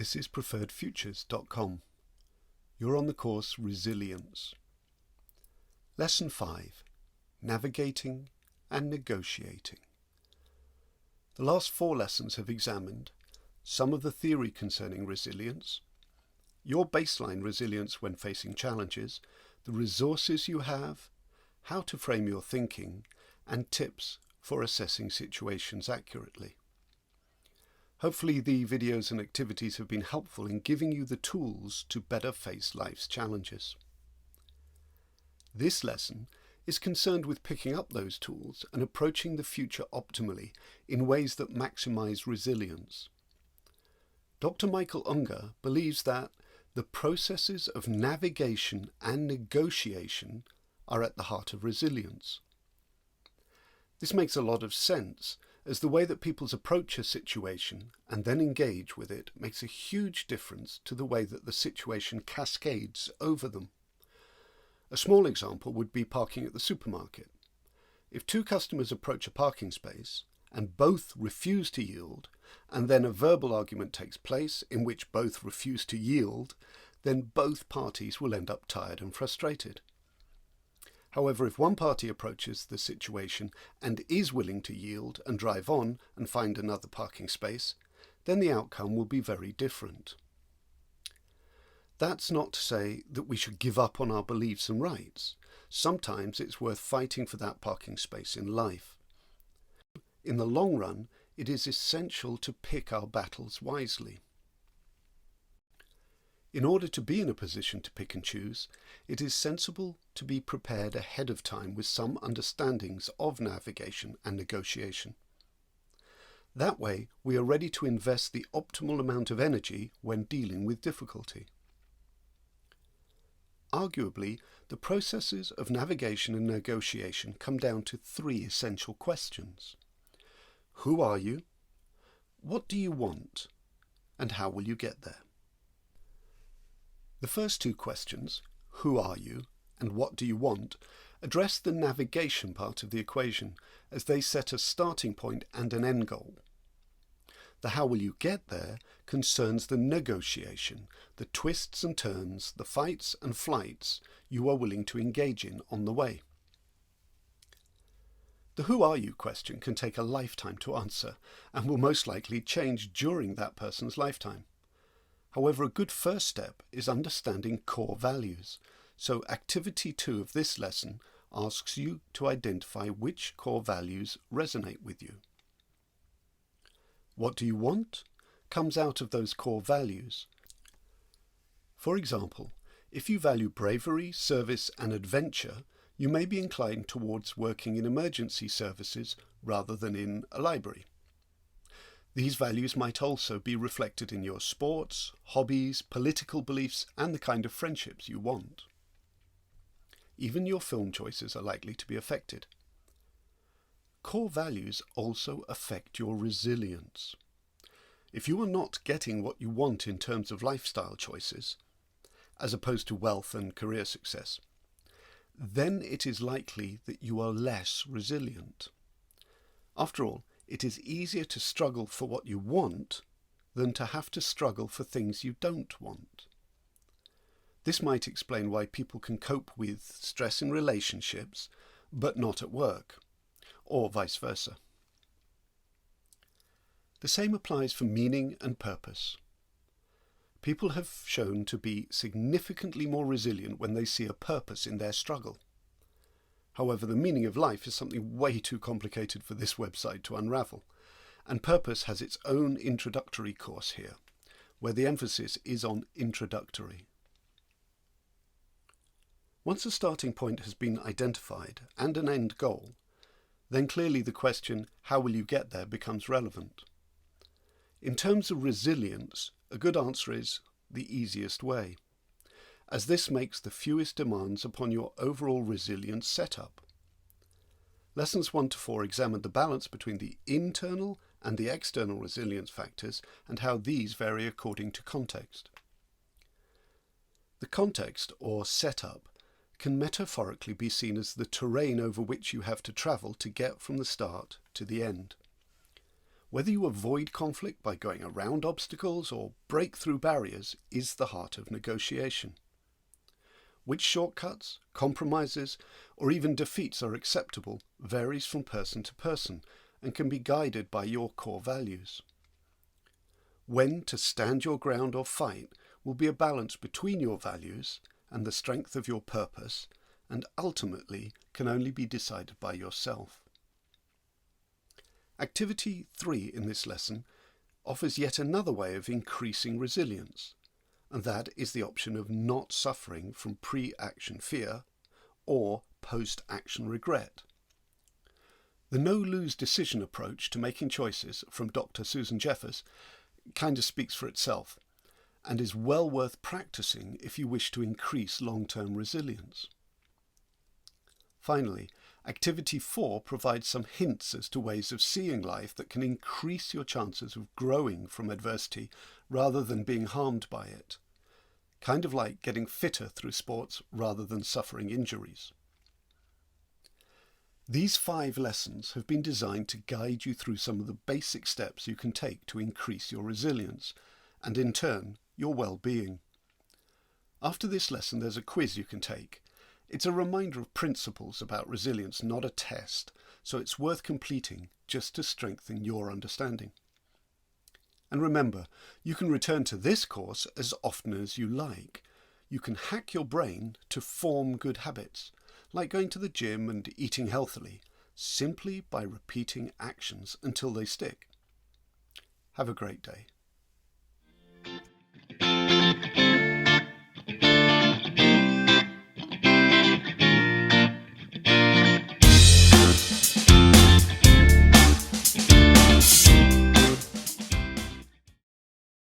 This is preferredfutures.com. You're on the course Resilience. Lesson 5. Navigating and Negotiating. The last 4 lessons have examined some of the theory concerning resilience, your baseline resilience when facing challenges, the resources you have, how to frame your thinking, and tips for assessing situations accurately. Hopefully the videos and activities have been helpful in giving you the tools to better face life's challenges. This lesson is concerned with picking up those tools and approaching the future optimally in ways that maximize resilience. Dr. Michael Unger believes that the processes of navigation and negotiation are at the heart of resilience. This makes a lot of sense, as the way that people approach a situation and then engage with it makes a huge difference to the way that the situation cascades over them. A small example would be parking at the supermarket. If 2 customers approach a parking space and both refuse to yield, and then a verbal argument takes place in which both refuse to yield, then both parties will end up tired and frustrated. However, if one party approaches the situation and is willing to yield and drive on and find another parking space, then the outcome will be very different. That's not to say that we should give up on our beliefs and rights. Sometimes it's worth fighting for that parking space in life. In the long run, it is essential to pick our battles wisely. In order to be in a position to pick and choose, it is sensible to be prepared ahead of time with some understandings of navigation and negotiation. That way, we are ready to invest the optimal amount of energy when dealing with difficulty. Arguably, the processes of navigation and negotiation come down to 3 essential questions. Who are you? What do you want? And how will you get there? The first 2 questions, who are you and what do you want, address the navigation part of the equation as they set a starting point and an end goal. The how will you get there concerns the negotiation, the twists and turns, the fights and flights you are willing to engage in on the way. The who are you question can take a lifetime to answer and will most likely change during that person's lifetime. However, a good first step is understanding core values. So activity 2 of this lesson asks you to identify which core values resonate with you. What do you want comes out of those core values. For example, if you value bravery, service and adventure, you may be inclined towards working in emergency services rather than in a library. These values might also be reflected in your sports, hobbies, political beliefs, and the kind of friendships you want. Even your film choices are likely to be affected. Core values also affect your resilience. If you are not getting what you want in terms of lifestyle choices, as opposed to wealth and career success, then it is likely that you are less resilient. After all, it is easier to struggle for what you want than to have to struggle for things you don't want. This might explain why people can cope with stress in relationships, but not at work, or vice versa. The same applies for meaning and purpose. People have shown to be significantly more resilient when they see a purpose in their struggle. However, the meaning of life is something way too complicated for this website to unravel, and purpose has its own introductory course here, where the emphasis is on introductory. Once a starting point has been identified and an end goal, then clearly the question, how will you get there, becomes relevant. In terms of resilience, a good answer is the easiest way, as this makes the fewest demands upon your overall resilience setup. Lessons 1 to 4 examine the balance between the internal and the external resilience factors and how these vary according to context. The context, or setup, can metaphorically be seen as the terrain over which you have to travel to get from the start to the end. Whether you avoid conflict by going around obstacles or break through barriers is the heart of negotiation. Which shortcuts, compromises, or even defeats are acceptable varies from person to person and can be guided by your core values. When to stand your ground or fight will be a balance between your values and the strength of your purpose, and ultimately can only be decided by yourself. Activity 3 in this lesson offers yet another way of increasing resilience, and that is the option of not suffering from pre-action fear or post-action regret. The no-lose decision approach to making choices from Dr. Susan Jeffers kind of speaks for itself and is well worth practicing if you wish to increase long-term resilience. Finally, Activity 4 provides some hints as to ways of seeing life that can increase your chances of growing from adversity rather than being harmed by it. Kind of like getting fitter through sports rather than suffering injuries. These 5 lessons have been designed to guide you through some of the basic steps you can take to increase your resilience and, in turn, your well-being. After this lesson, there's a quiz you can take. It's a reminder of principles about resilience, not a test, so it's worth completing just to strengthen your understanding. And remember, you can return to this course as often as you like. You can hack your brain to form good habits, like going to the gym and eating healthily, simply by repeating actions until they stick. Have a great day.